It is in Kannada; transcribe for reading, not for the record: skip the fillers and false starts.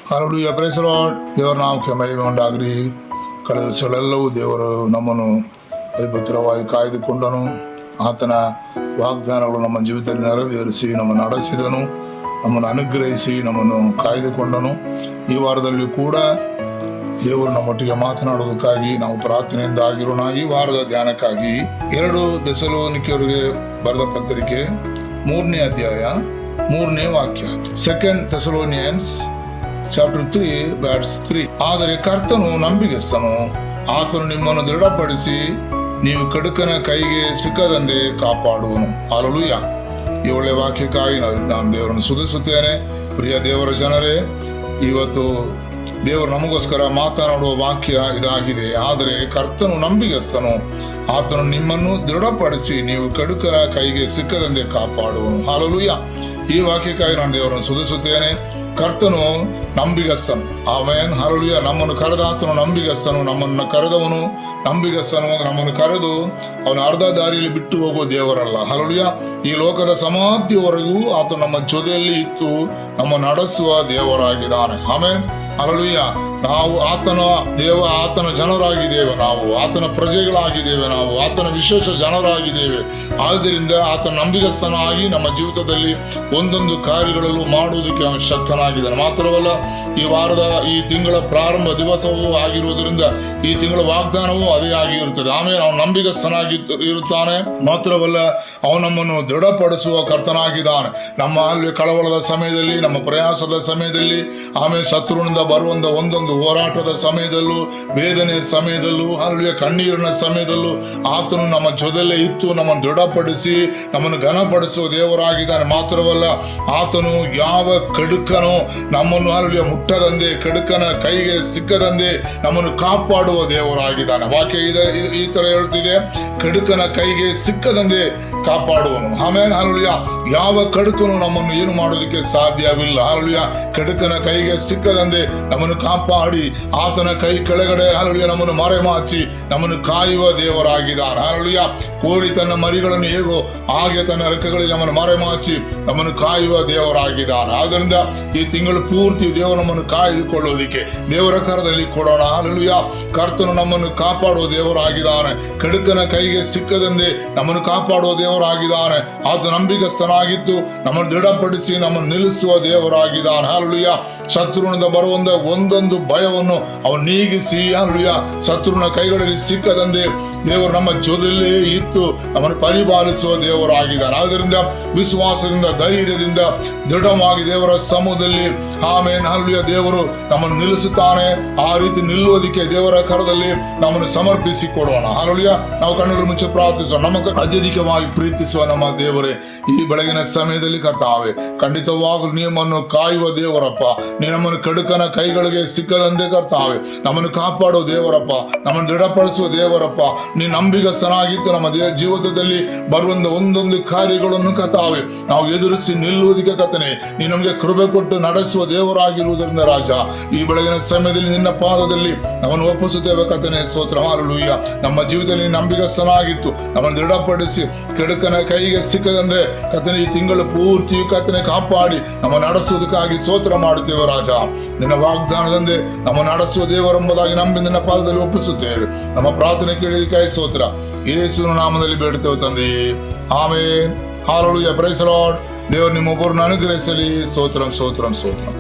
Hallelujah, praise the lord. ದೇವರ ನಾಮಕ್ಕೆ ಮಹಿಮೆ ಉಂಟಾಗಲಿ. ಕಳೆದ ದಿವಸಗಳೆಲ್ಲವೂ ದೇವರು ನಮ್ಮನ್ನು ಅಧಿಪತ್ರವಾಗಿ ಕಾಯ್ದುಕೊಂಡನು. ಆತನ ವಾಗ್ದಾನಗಳು ನಮ್ಮ ಜೀವಿತದಲ್ಲಿ ನೆರವೇರಿಸಿ ನಮ್ಮನ್ನು ನಡೆಸಿದನು, ನಮ್ಮನ್ನು ಅನುಗ್ರಹಿಸಿ ನಮ್ಮನ್ನು ಕಾಯ್ದುಕೊಂಡನು. ಈ ವಾರದಲ್ಲಿ ಕೂಡ ದೇವರು ನಮ್ಮೊಟ್ಟಿಗೆ ಮಾತನಾಡುವುದಕ್ಕಾಗಿ ನಾವು ಪ್ರಾರ್ಥನೆಯಿಂದ ಆಗಿರೋಣ. ಈ ವಾರದ ಧ್ಯಾನಕ್ಕಾಗಿ 2 ಥೆಸಲೋನಿಕರಿಗೆ ಬರೆದ ಪತ್ರಿಕೆ 3ನೇ ಅಧ್ಯಾಯ 3ನೇ ವಾಕ್ಯ. 2 Thessalonians chapter 3 verse 3. ಆದರೆ ಕರ್ತನು ನಂಬಿಗಸ್ತನು, ಆತನು ನಿಮ್ಮನ್ನು ದೃಢಪಡಿಸಿ ನೀವು ಕಡುಕನ ಕೈಗೆ ಸಿಕ್ಕದಂತೆ ಕಾಪಾಡುವನು. ಹಲ್ಲೆಲೂಯಾ. ಈ ಒಳ್ಳೆ ವಾಕ್ಯಕ್ಕಾಗಿ ನಾನು ದೇವರನ್ನು ಸ್ತುತಿಸುತ್ತೇನೆ. ಪ್ರಿಯ ದೇವರ ಜನರೇ, ಇವತ್ತು ದೇವರು ನಮಗೋಸ್ಕರ ಮಾತನಾಡುವ ವಾಕ್ಯ ಇದಾಗಿದೆ. ಆದರೆ ಕರ್ತನು ನಂಬಿಗಸ್ತನು, ಆತನು ನಿಮ್ಮನ್ನು ದೃಢಪಡಿಸಿ ನೀವು ಕಡುಕನ ಕೈಗೆ ಸಿಕ್ಕದಂತೆ ಕಾಪಾಡುವನು. ಹಲ್ಲೆಲೂಯಾ. ಈ ವಾಕ್ಯಕ್ಕಾಗಿ ನಾನು ದೇವರನ್ನು ಸ್ತುತಿಸುತ್ತೇನೆ. ಕರ್ತನು ನಂಬಿಗಸ್ತನು. ಆಮೆನ್. ಹಲ್ಲೆಲೂಯಾ. ನಮ್ಮನ್ನು ಕರೆದ ಆತನು ನಂಬಿಗಸ್ತನು, ನಮ್ಮನ್ನು ಕರೆದವನು ನಂಬಿಗಸ್ತನು. ನಮ್ಮನ್ನು ಕರೆದು ಅವನ ಅರ್ಧ ದಾರಿಯಲ್ಲಿ ಬಿಟ್ಟು ಹೋಗುವ ದೇವರಲ್ಲ. ಹಲ್ಲೆಲೂಯಾ. ಈ ಲೋಕದ ಸಮಾಪ್ತಿಯವರೆಗೂ ಆತನು ನಮ್ಮ ಜೊತೆಯಲ್ಲಿ ಇತ್ತು ನಮ್ಮ ನಡೆಸುವ ದೇವರಾಗಿದ್ದಾನೆ. ಆಮೆನ್. ಹಲ್ಲೆಲೂಯಾ. ನಾವು ಆತನ ಜನರಾಗಿದ್ದೇವೆ, ನಾವು ಆತನ ಪ್ರಜೆಗಳಾಗಿದ್ದೇವೆ, ನಾವು ಆತನ ವಿಶೇಷ ಜನರಾಗಿದ್ದೇವೆ. ಆದ್ದರಿಂದ ಆತನ ನಂಬಿಗಸ್ತನಾಗಿ ನಮ್ಮ ಜೀವಿತದಲ್ಲಿ ಒಂದೊಂದು ಕಾರ್ಯಗಳಲ್ಲೂ ಮಾಡುವುದಕ್ಕೆ ಅವನು ಶಕ್ತನಾಗಿದ್ದಾನೆ. ಮಾತ್ರವಲ್ಲ, ಈ ವಾರದ ಈ ತಿಂಗಳ ಪ್ರಾರಂಭ ದಿವಸವೂ ಆಗಿರುವುದರಿಂದ ಈ ತಿಂಗಳ ವಾಗ್ದಾನವೂ ಅದೇ ಆಗಿರುತ್ತದೆ. ಆಮೇಲೆ ಅವನು ನಂಬಿಗಸ್ತನಾಗಿ ಇರುತ್ತಾನೆ. ಮಾತ್ರವಲ್ಲ, ಅವನು ನಮ್ಮನ್ನು ದೃಢಪಡಿಸುವ ಕರ್ತನಾಗಿದ್ದಾನೆ. ನಮ್ಮ ಅಲ್ಲಿ ಕಳವಳದ ಸಮಯದಲ್ಲಿ, ನಮ್ಮ ಪ್ರಯಾಸದ ಸಮಯದಲ್ಲಿ, ಆಮೇಲೆ ಶತ್ರುವಿನಿಂದ ಬರುವಂತ ಒಂದೊಂದು ಹೋರಾಟದ ಸಮಯದಲ್ಲೂ, ವೇದನೆಯ ಸಮಯದಲ್ಲೂ, ಅಲ್ಲಿ ಕಣ್ಣೀರಿನ ಸಮಯದಲ್ಲೂ ಆತನು ನಮ್ಮ ಜೊತೆಲೇ ಇತ್ತು ನಮ್ಮನ್ನು ದೃಢಪಡಿಸಿ ನಮ್ಮನ್ನು ಘನಪಡಿಸುವ ದೇವರಾಗಿದ್ದಾನೆ. ಮಾತ್ರವಲ್ಲ, ಆತನು ಯಾವ ಕಡುಕನೋ ನಮ್ಮನ್ನು ಅಲ್ಲಿ ಮುಟ್ಟದಂತೆ, ಕಡುಕನ ಕೈಗೆ ಸಿಕ್ಕದಂತೆ ನಮ್ಮನ್ನು ಕಾಪಾಡುವ ದೇವರಾಗಿದ್ದಾನೆ. ವಾಕ್ಯ ಈ ತರ ಹೇಳ್ತಿದೆ, ಕಡುಕನ ಕೈಗೆ ಸಿಕ್ಕದಂತೆ ಕಾಪಾಡುವನು. ಆಮೇಲೆ ಹಲ್ಲೆಲೂಯಾ. ಯಾವ ಕಡುಕನು ನಮ್ಮನ್ನು ಏನು ಮಾಡೋದಕ್ಕೆ ಸಾಧ್ಯವಿಲ್ಲ. ಹಲ್ಲೆಲೂಯಾ. ಕಡುಕನ ಕೈಗೆ ಸಿಕ್ಕದಂತೆ ನಮ್ಮನ್ನು ಕಾಪಾಡಿ ಆತನ ಕೈ ಕೆಳಗಡೆ ಹಲ್ಲೆಲೂಯಾ ನಮ್ಮನ್ನು ಮರೆಮಾಚಿ ನಮ್ಮನ್ನು ಕಾಯುವ ದೇವರಾಗಿದ್ದಾನೆ. ಹಲ್ಲೆಲೂಯಾ. ಕೋಳಿ ತನ್ನ ಮರಿಗಳನ್ನು ಹೇಗೋ ಹಾಗೆ ತನ್ನ ರೆಕ್ಕೆಗಳಲ್ಲಿ ನಮ್ಮನ್ನು ಮರೆಮಾಚಿ ನಮ್ಮನ್ನು ಕಾಯುವ ದೇವರಾಗಿದ್ದಾನೆ. ಆದ್ದರಿಂದ ಈ ತಿಂಗಳು ಪೂರ್ತಿ ದೇವರು ನಮ್ಮನ್ನು ಕಾಯ್ದುಕೊಳ್ಳೋದಿಕ್ಕೆ ದೇವರ ಕರದಲ್ಲಿ ಕೊಡೋಣ. ಹಲ್ಲೆಲೂಯಾ. ಕರ್ತನು ನಮ್ಮನ್ನು ಕಾಪಾಡುವ ದೇವರಾಗಿದ್ದಾನೆ. ಕಡುಕನ ಕೈಗೆ ಸಿಕ್ಕದಂತೆ ನಮ್ಮನ್ನು ಕಾಪಾಡುವ ದೇವರಾಗಿದ್ದಾನೆ. ಆತ ನಂಬಿಗಸ್ತನಾಗಿದ್ದು ನಮ್ಮನ್ನು ದೃಢಪಡಿಸಿ ನಮ್ಮನ್ನು ನಿಲ್ಲಿಸುವ ದೇವರಾಗಿದ್ದಾನೆ. ಹಲ್ಲೆಲೂಯಾ. ಶತ್ರುವಿನಿಂದ ಬರುವಂತ ಒಂದೊಂದು ಭಯವನ್ನು ಅವನು ನೀಗಿಸಿ ಹಲ್ಲೆಲೂಯಾ ಶತ್ರುವಿನ ಕೈಗಳಲ್ಲಿ ಸಿಕ್ಕದಂತೆ ದೇವರು ನಮ್ಮ ಜೊತೆಯಲ್ಲೇ ಇತ್ತು ನಮ್ಮನ್ನು ಪರಿಪಾಲಿಸುವ ದೇವರಾಗಿದ್ದಾನೆ. ಆದ್ದರಿಂದ ವಿಶ್ವಾಸದಿಂದ, ಧೈರ್ಯದಿಂದ, ದೃಢವಾಗಿ ದೇವರ ಸಮೂಹದಲ್ಲಿ ಆಮೇನ್ ಹಲ್ಲೆಲೂಯಾ ದೇವರು ನಮ್ಮನ್ನು ನಿಲ್ಲಿಸುತ್ತಾನೆ. ಆ ರೀತಿ ನಿಲ್ಲುವುದಕ್ಕೆ ದೇವರ ಕರದಲ್ಲಿ ನಮ್ಮನ್ನು ಸಮರ್ಪಿಸಿ ಕೊಡೋಣ. ಹಲ್ಲೆಲೂಯಾ. ನಾವು ಕಣ್ಣುಗಳ ಮುಚ್ಚಿ ಪ್ರಾರ್ಥಿಸೋಣ. ನಮಗೆ ಅತ್ಯಧಿಕವಾಗಿ ಪ್ರೀತಿಸುವ ನಮ್ಮ ದೇವರೇ, ಈ ಬೆಳಗಿನ ಸಮಯದಲ್ಲಿ ಕರ್ತಾವೆ, ಖಂಡಿತವಾಗಲೂ ನಿಮ್ಮನ್ನು ಕಾಯುವ ದೇವರಪ್ಪ. ನೀ ನಮ್ಮನ್ನು ಕಡುಕನ ಕೈಗಳಿಗೆ ಸಿಕ್ಕದಂತೆ ಕರ್ತಾವೆ ನಮ್ಮನ್ನು ಕಾಪಾಡುವ ದೇವರಪ್ಪ, ನಮ್ಮನ್ನು ದೃಢಪಡಿಸುವ ದೇವರಪ್ಪ. ನೀ ನಂಬಿಗಸ್ತನಾಗಿದ್ದು ನಮ್ಮ ಜೀವಿತದಲ್ಲಿ ಬರುವಂತ ಒಂದೊಂದು ಕಾರ್ಯಗಳನ್ನು ಕರ್ತಾವೆ ನಾವು ಎದುರಿಸಿ ನಿಲ್ಲುವುದಕ್ಕೆ ಕರ್ತನೇ ನೀ ನಮಗೆ ಕೃಪೆ ಕೊಟ್ಟು ನಡೆಸುವ ದೇವರಾಗಿರುವುದರಿಂದ ರಾಜ, ಈ ಬೆಳಗಿನ ಸಮಯದಲ್ಲಿ ನಿನ್ನ ಪಾದದಲ್ಲಿ ನಮ್ಮನ್ನು ಒಪ್ಪಿಸುತ್ತೇವೆ ಕರ್ತನೇ. ಸ್ತೋತ್ರ. ಹಲ್ಲೆಲೂಯಾ. ನಮ್ಮ ಜೀವಿತದಲ್ಲಿ ನಂಬಿಗಸ್ತನಾಗಿತ್ತು ನಮ್ಮನ್ನು ದೃಢಪಡಿಸಿ ಕೆಡುಕನ ಕೈಗೆ ಸಿಕ್ಕದಂತೆ ಕರ್ತನೇ ಈ ತಿಂಗಳು ಪೂರ್ತಿ ಕರ್ತನೇ ಕಾಪಾಡಿ ನಮ್ಮ ನಡೆಸುವುದಕ್ಕಾಗಿ ಸ್ತೋತ್ರ ಮಾಡುತ್ತೇವೆ ರಾಜ. ನಿನ್ನ ವಾಗ್ದಾನದಂತೆ ನಮ್ಮ ನಡೆಸುವ ದೇವರೆಂಬುದಾಗಿ ನಂಬಿ ನಿನ್ನ ಪಾದದಲ್ಲಿ ಒಪ್ಪಿಸುತ್ತೇವೆ. ನಮ್ಮ ಪ್ರಾರ್ಥನೆ ಕೇಳಿದಕ್ಕಾಗಿ ಸ್ತೋತ್ರ. ಯೇಸುವಿನ ನಾಮದಲ್ಲಿ ಬೇಡುತ್ತೇವೆ ತಂದೆಯೇ. Amen. Hallelujah. Praise the lord. ದೇವರು ನಿಮ್ಮೊಬ್ಬರನ್ನು ಅನುಗ್ರಹಿಸಲಿ. ಸ್ತೋತ್ರಂ ಸ್ತೋತ್ರಂ ಸ್ತೋತ್ರಂ.